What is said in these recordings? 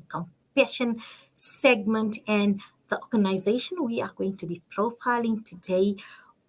compassion segment, and the organization we are going to be profiling today,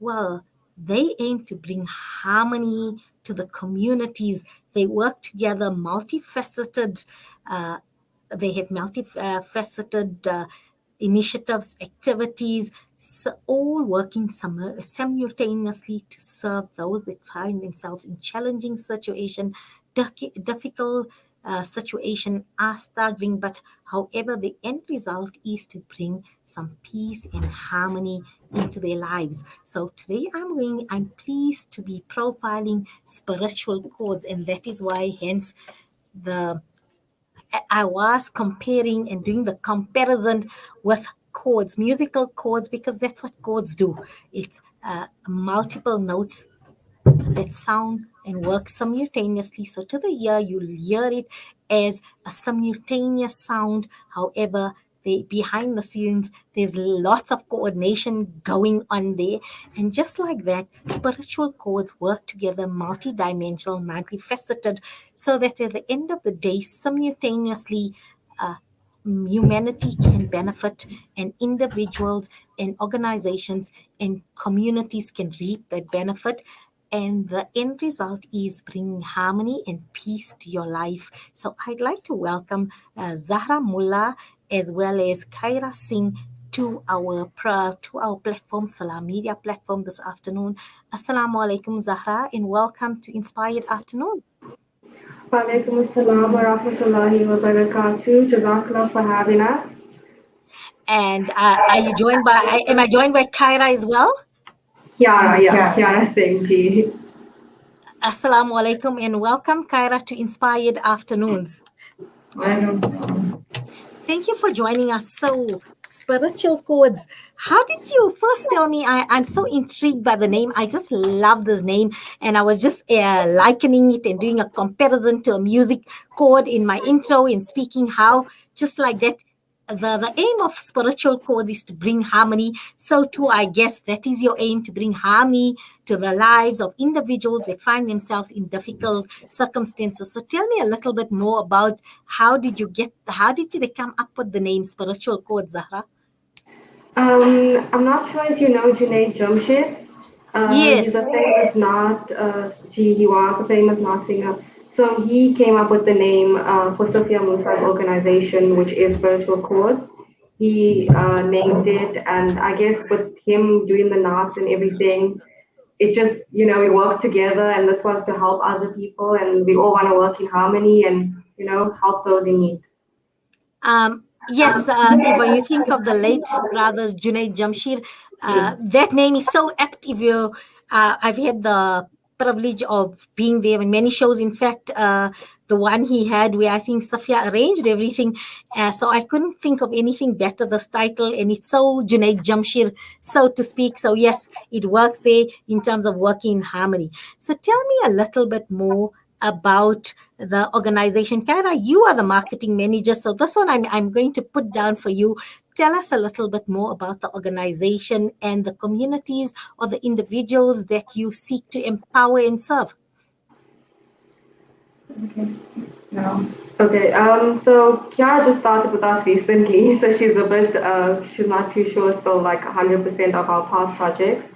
well, they aim to bring harmony to the communities. They work together, multifaceted. Uh, they have multifaceted initiatives, activities, so all working simultaneously to serve those that find themselves in challenging situation, difficult situation, are struggling. But however, the end result is to bring some peace and harmony into their lives. So today I'm pleased to be profiling spiritual chords, and that is why hence the I was comparing and doing the comparison with chords, musical chords, because that's what chords do. It's multiple notes that sound and work simultaneously. So to the ear, you'll hear it as a simultaneous sound. However, behind the scenes, there's lots of coordination going on there. And just like that, spiritual chords work together, multidimensional, multifaceted, so that at the end of the day, simultaneously, humanity can benefit, and individuals and organizations and communities can reap that benefit, and the end result is bringing harmony and peace to your life. So I'd like to welcome Zahraa Moolla as well as Kiara Singh to our platform, Salam Media platform this afternoon. Assalamu alaikum, Zahra, and welcome to Inspired Afternoon. Walaikum assalam wa rahmatullahi wa barakatuh. Jazakallah for having us. And am I joined by Kiara as well? Kiara Singh. Assalamu alaikum and welcome, Kiara, to Inspired Afternoons. Thank you for joining us. So, spiritual chords. How did you first tell me? I'm so intrigued by the name. I just love this name. And I was just likening it and doing a comparison to a music chord in my intro and speaking how, just like that, the aim of spiritual chords is to bring harmony. So too, I guess that is your aim, to bring harmony to the lives of individuals that find themselves in difficult circumstances. So tell me a little bit more about how did they come up with the name spiritual chords, Zahra? I'm not sure if you know Junaid Jamshid. Yes. He's a famous he was a famous Naat singer. So he came up with the name for Sophia Musa's organization, which is Spiritual Chords. He named it, and I guess with him doing the Naats and everything, it just, we work together, and this was to help other people, and we all want to work in harmony and, help those in need. Yes, when you think of the late brothers Junaid Jamshid, that name is so apt. I've had the privilege of being there in many shows. In fact, the one he had where I think Safia arranged everything, so I couldn't think of anything better. This title, and it's so Junaid Jamshid, so to speak. So yes, it works there in terms of working in harmony. So tell me a little bit more about the organization. Kiara, you are the marketing manager, so this one I'm going to put down for you. Tell us a little bit more about the organization and the communities or the individuals that you seek to empower and serve. Okay. No. Okay. So Kiara just started with us recently, so she's not too sure still, like 100% of our past projects.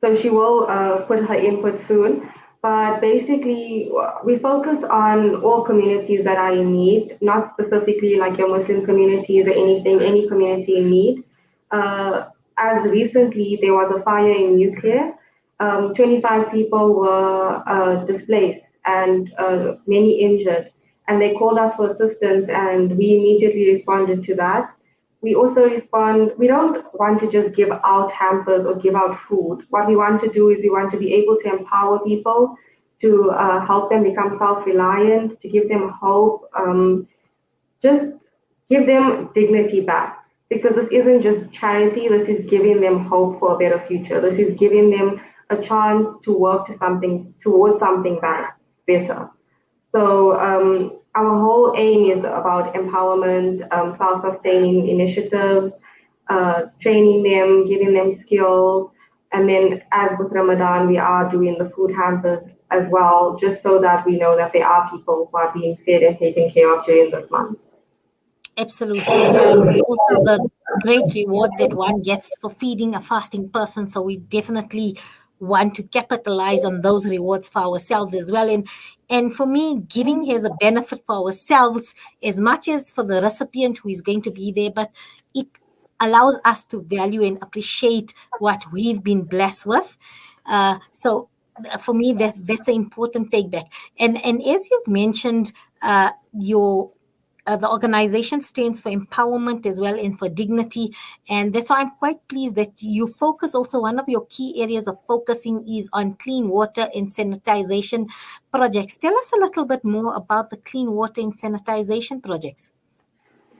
So she will put her input soon. But basically, we focus on all communities that are in need, not specifically like your Muslim communities or anything, any community in need. As recently, there was a fire in Nuclear. 25 people were displaced and many injured. And they called us for assistance, and we immediately responded to that. We also we don't want to just give out hampers or give out food. What we want to do is we want to be able to empower people, to help them become self-reliant, to give them hope, just give them dignity back. Because this isn't just charity, this is giving them hope for a better future. This is giving them a chance to work towards something better. So our whole aim is about empowerment, self-sustaining initiatives, training them, giving them skills. And then as with Ramadan, we are doing the food hampers as well, just so that we know that there are people who are being fed and taken care of during this month. Absolutely. And also the great reward that one gets for feeding a fasting person. So we definitely want to capitalize on those rewards for ourselves as well. And for me, giving has a benefit for ourselves as much as for the recipient who is going to be there, but it allows us to value and appreciate what we've been blessed with. So for me, that's an important take back. And as you've mentioned, your the organization stands for empowerment as well and for dignity. And that's why I'm quite pleased that you focus also, one of your key areas of focusing is on clean water and sanitization projects. Tell us a little bit more about the clean water and sanitization projects.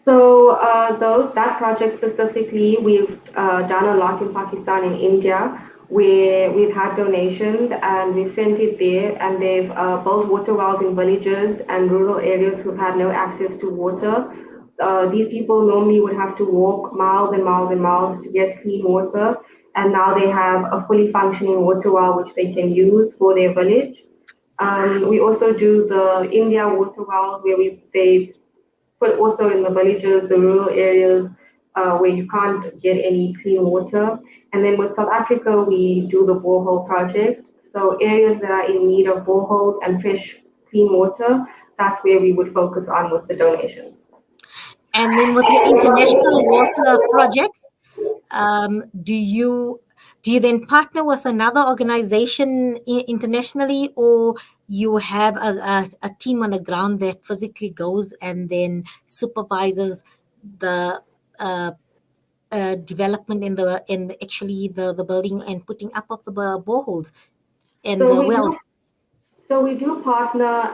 So those that project specifically, we've done a lot in Pakistan and India, where we've had donations and we've sent it there, and they've built water wells in villages and rural areas who've had no access to water. These people normally would have to walk miles and miles and miles to get clean water, and now they have a fully functioning water well which they can use for their village. We also do the India water wells where they but also in the villages, the rural areas where you can't get any clean water. And then with South Africa, we do the borehole project. So areas that are in need of boreholes and fresh clean water, that's where we would focus on with the donations. And then with your international water projects, do you then partner with another organization internationally, or you have a team on the ground that physically goes and then supervises the uh, development in actually the building and putting up of the boreholes and So the we do wells? So we do partner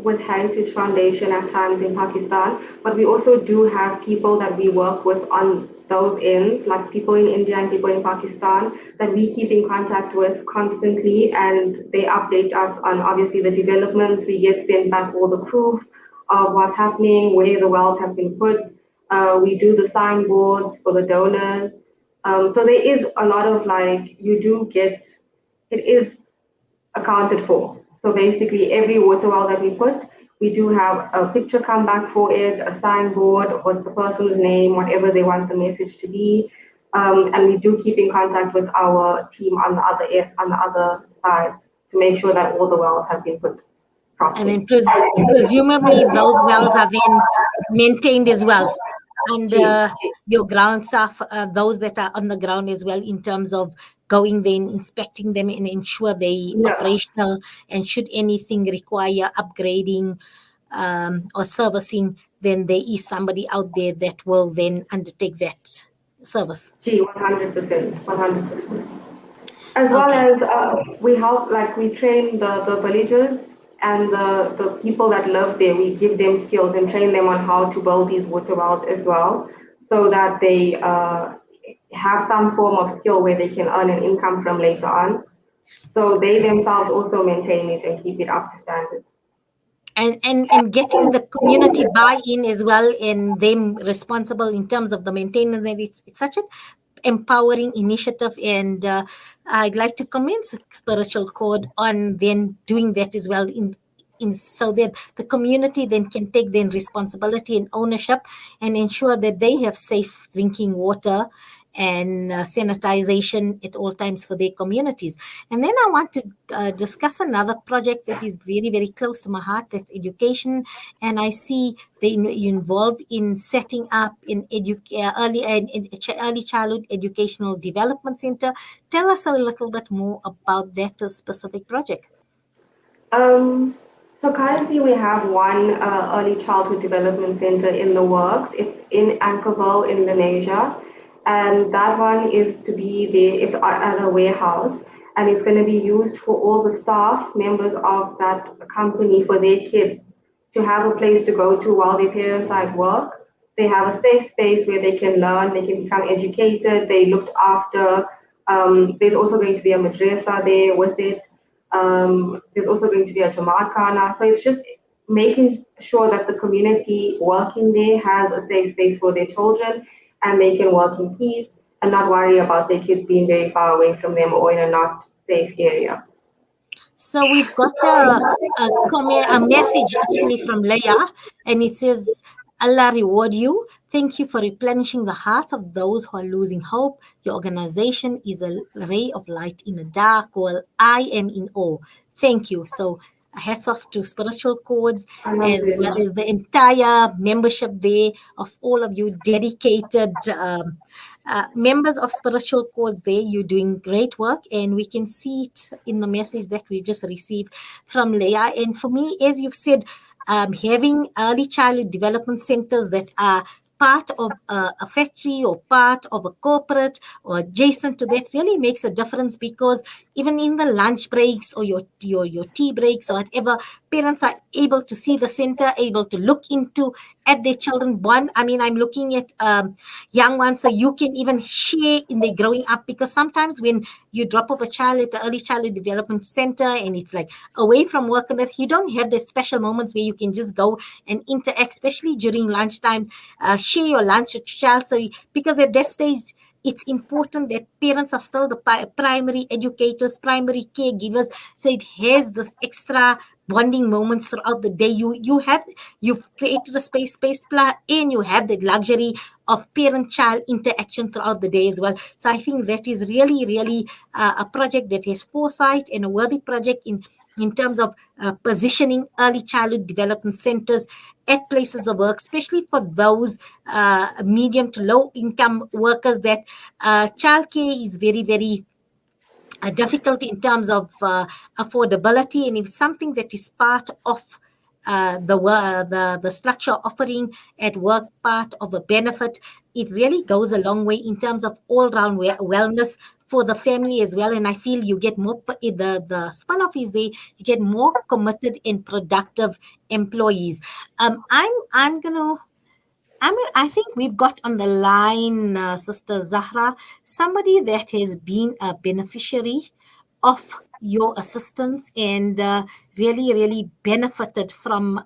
with Heritage Foundation at times in Pakistan, but we also do have people that we work with on those ends, like people in India and people in Pakistan that we keep in contact with constantly, and they update us on obviously the developments. We get sent back all the proof of what's happening, where the wells have been put. We do the signboards for the donors. So there is a lot of like, you do get, it is accounted for. So basically, every water well that we put, we do have a picture come back for it, a signboard, what's the person's name, whatever they want the message to be, and we do keep in contact with our team on the other side to make sure that all the wells have been put And properly. then presumably those wells are then maintained as well. And Gee, your ground staff, those that are on the ground as well, in terms of going then inspecting them and ensure they yeah. operational, and should anything require upgrading or servicing, then there is somebody out there that will then undertake that service. Gee, 100%, 100%. As well Okay. as we help, like we train the villagers and the people that live there. We give them skills and train them on how to build these water wells as well, so that they have some form of skill where they can earn an income from later on. So they themselves also maintain it and keep it up to standard. And getting the community buy-in as well, and them responsible in terms of the maintenance, and it's such an empowering initiative. And I'd like to commend Spiritual Chord on then doing that as well, in so that the community then can take then responsibility and ownership and ensure that they have safe drinking water and sanitization at all times for their communities. And then I want to discuss another project that is very, very close to my heart. That's education. And I see they involved in setting up in early childhood educational development center. Tell us a little bit more about that specific project. Um, so currently we have one early childhood development center in the works. It's in Anchorville, Indonesia, and that one is to be there. It's at a warehouse, and it's going to be used for all the staff members of that company for their kids to have a place to go to while their parents are at work. They have a safe space where they can learn, they can become educated, they looked after. There's also going to be a madrasa there with it. There's also going to be a Jamaat Khana. So it's just making sure that the community working there has a safe space for their children and they can work in peace and not worry about their kids being very far away from them or in a not safe area. So we've got a message actually from Leah, and it says, Allah reward you. Thank you for replenishing the hearts of those who are losing hope. Your organization is a ray of light in a dark world. I am in awe. Thank you. So, hats off to Spiritual Chords as well Alhamdulillah. as the entire membership there of all of you dedicated members of Spiritual Chords there. You're doing great work, and we can see it in the message that we just received from Leah. And for me, as you've said, having early childhood development centers that are part of a factory or part of a corporate or adjacent to that really makes a difference, because even in the lunch breaks or your tea breaks or whatever, parents are able to see the center, able to look into at their children. One, I mean, I'm looking at young ones, so you can even share in their growing up, because sometimes when you drop off a child at the early childhood development center and it's like away from work and that, you don't have the special moments where you can just go and interact, especially during lunchtime. Share your lunch with your child. So, because at that stage, it's important that parents are still the primary educators, primary caregivers. So it has this extra bonding moments throughout the day. You've created a and you have that luxury of parent-child interaction throughout the day as well. So I think that is really, really a project that has foresight and a worthy project in terms of positioning early childhood development centers at places of work, especially for those medium to low income workers, that childcare is very, very difficult in terms of affordability, and if something that is part of the structure offering at work, part of a benefit, it really goes a long way in terms of all round wellness for the family as well. And I feel you get more, the spin off is there, you get more committed and productive employees. I'm gonna I think we've got on the line, Sister Zahra, somebody that has been a beneficiary of your assistance and really, really benefited from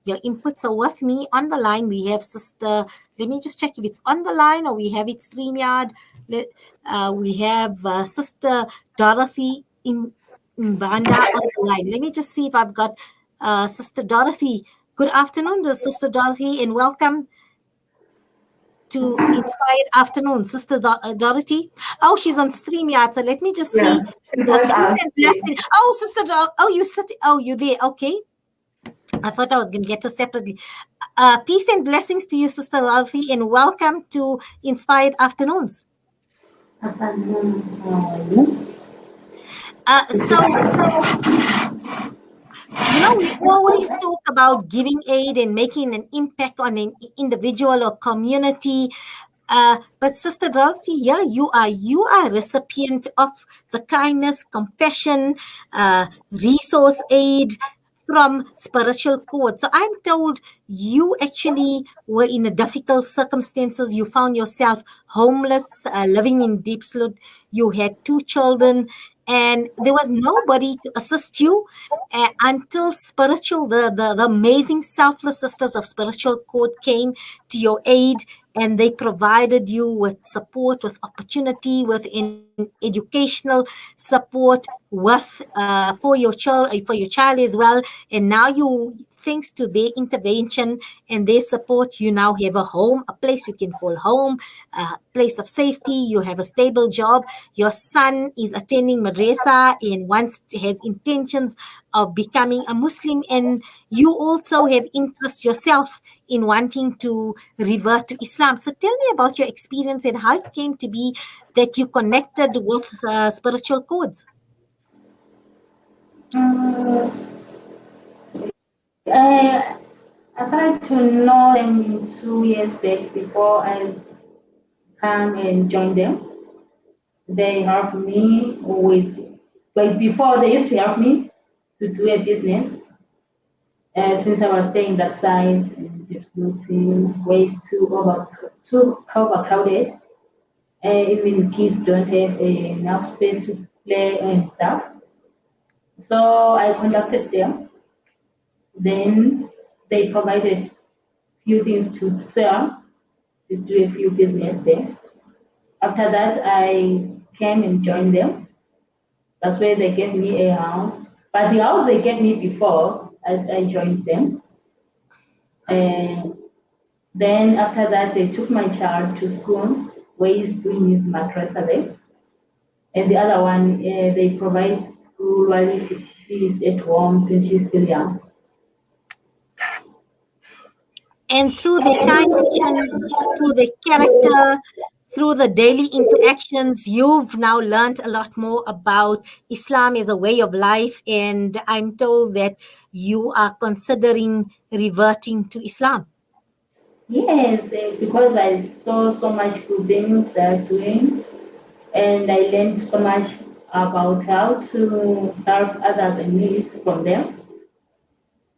your input. So, with me on the line, we have Sister, let me just check if it's on the line or we have it StreamYard. We have Sister Dorothy Mbanda on the line. Let me just see if I've got Sister Dorothy. Good afternoon, Sister Dorothy, and welcome to Inspired Afternoon, Sister Dorothy. Oh, she's on StreamYard. So let me just see Yeah, she the heard peace us. and blessing. Oh, Sister oh, you sit. Oh, you there. Okay. I thought I was going to get her separately. Peace and blessings to you, Sister Dorothy, and welcome to Inspired Afternoons. So, we always talk about giving aid and making an impact on an individual or community. But Sister Dorothy, yeah, you are a recipient of the kindness, compassion, resource aid from Spiritual Chords. So I'm told you actually were in a difficult circumstances. You found yourself homeless, living in deep sleep. You had two children, and there was nobody to assist you until the amazing selfless sisters of Spiritual Chord came to your aid, and they provided you with support, with opportunity, with educational support, with for your child as well. And now you, thanks to their intervention and their support, you now have a home, a place you can call home, a place of safety. You have a stable job. Your son is attending madrasa and wants has intentions of becoming a Muslim, and you also have interest yourself in wanting to revert to Islam. So tell me about your experience and how it came to be that you connected with Spiritual Chords. Uh, I tried to know them 2 years back before I come and join them. They helped me like before they used to help me to do a business. Since I was staying that side, looking ways too overcrowded. Even kids don't have enough space to play and stuff. So I contacted them. Then they provided few things to sell, to do a few business there. After that, I came and joined them. That's where they gave me a house. But the house they gave me before, as I joined them, Then after that, they took my child to school where he's doing his madrasa there. And the other one, they provide school while she's at home since she's still young. And through their kind actions, through their character, through the daily interactions, you've now learned a lot more about Islam as a way of life. And I'm told that you are considering reverting to Islam. Yes, because I saw so much good things they're doing, and I learned so much about how to help others in need from them.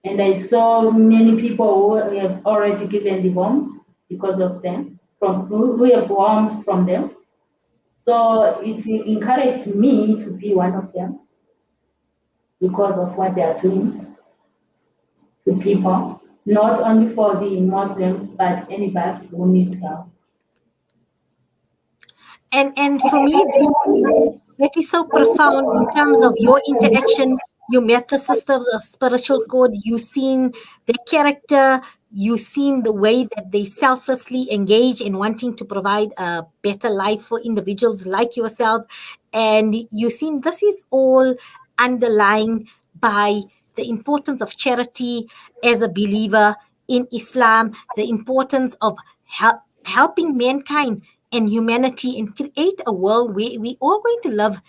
And I saw many people who have already given the homes because of them, from who have homes from them. So it encouraged me to be one of them because of what they are doing to people, not only for the Muslims, but anybody who needs help. And for me, that is so profound in terms of your interaction. You met the sisters of spiritual code. You seen their character. You seen the way that they selflessly engage in wanting to provide a better life for individuals like yourself. And you seen this is all underlying by the importance of charity as a believer in Islam, the importance of helping mankind and humanity and create a world where we all going to live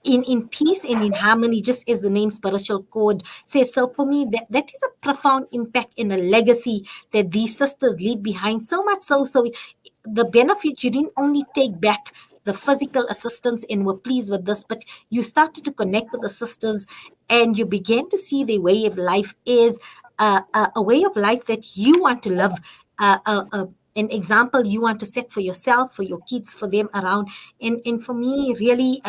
in peace and in harmony, just as the name spiritual code says. So for me, that is a profound impact and a legacy that these sisters leave behind, so much so the benefit, you didn't only take back the physical assistance and were pleased with this, but you started to connect with the sisters and you began to see their way of life is a way of life that you want to live, an example you want to set for yourself, for your kids, for them around. And for me, really,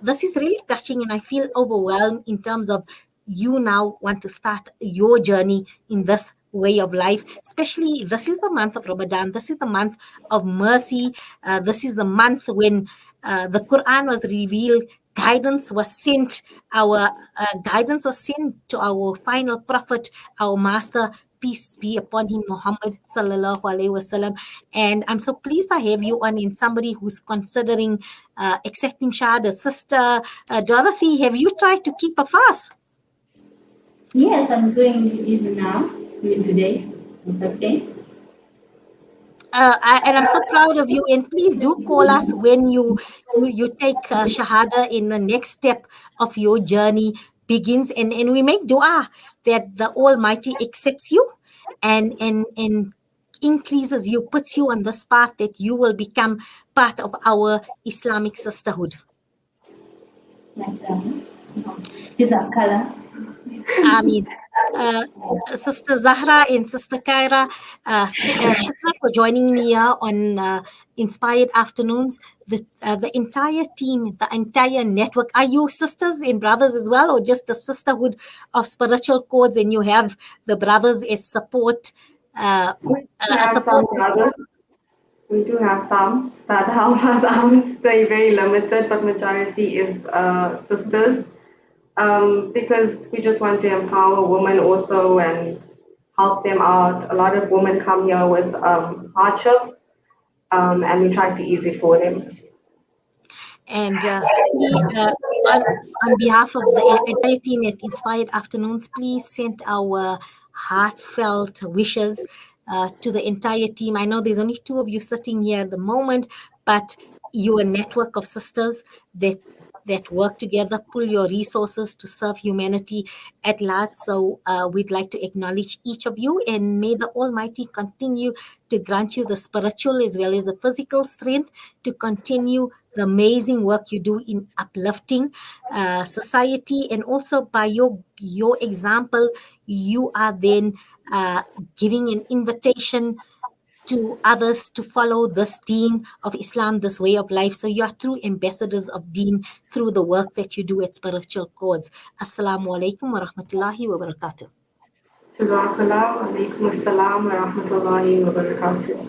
this is really touching, and I feel overwhelmed in terms of you now want to start your journey in this way of life. Especially, this is the month of Ramadan. This is the month of mercy. This is the month when the Quran was revealed. Guidance was sent. Our guidance was sent to our final prophet, our master, peace be upon him, Muhammad sallallahu alaihi wasallam. And I'm so pleased I have you on in somebody who's considering accepting Shahada. Sister Dorothy, have you tried to keep a fast? Yes, I'm doing it even now, even today. It's okay. And I'm so proud of you. And please do call us when you take Shahada in the next step of your journey begins. And we make dua that the Almighty accepts you and increases you, puts you on this path that you will become part of our Islamic sisterhood. Like that. Is that color? I mean, uh, Sister Zahra and Sister Kiara, shukran for joining me here on Inspired Afternoons. The entire team, the entire network. Are you sisters and brothers as well, or just the sisterhood of spiritual chords, and you have the brothers as support, We do a have support some system? brothers. We do have some that help us out. They're very limited, but majority is sisters. Because we just want to empower women also and help them out. A lot of women come here with hardships, and we try to ease it for them. And on, on behalf of the entire team at Inspired Afternoons, please send our heartfelt wishes to the entire team. I know there's only two of you sitting here at the moment, but you're a network of sisters that work together, pull your resources to serve humanity at large. So we'd like to acknowledge each of you, and may the Almighty continue to grant you the spiritual as well as the physical strength to continue the amazing work you do in uplifting society. And also by your example, you are then giving an invitation to others to follow this deen of Islam, this way of life. So you are true ambassadors of deen through the work that you do at Spiritual Chords. Assalamu alaikum wa rahmatullahi wa barakatuh. Jazakallah, alaikum assalam wa rahmatullahi wa barakatuh.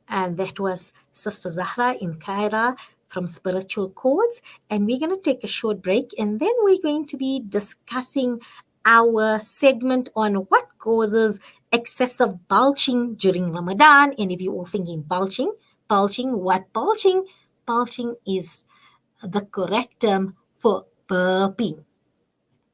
And that was Sister Zahra in Kiara from Spiritual Chords. And we're going to take a short break, and then we're going to be discussing our segment on what causes excessive bulging during Ramadan. And if you're all thinking bulging, what bulging? Bulging is the correct term for burping.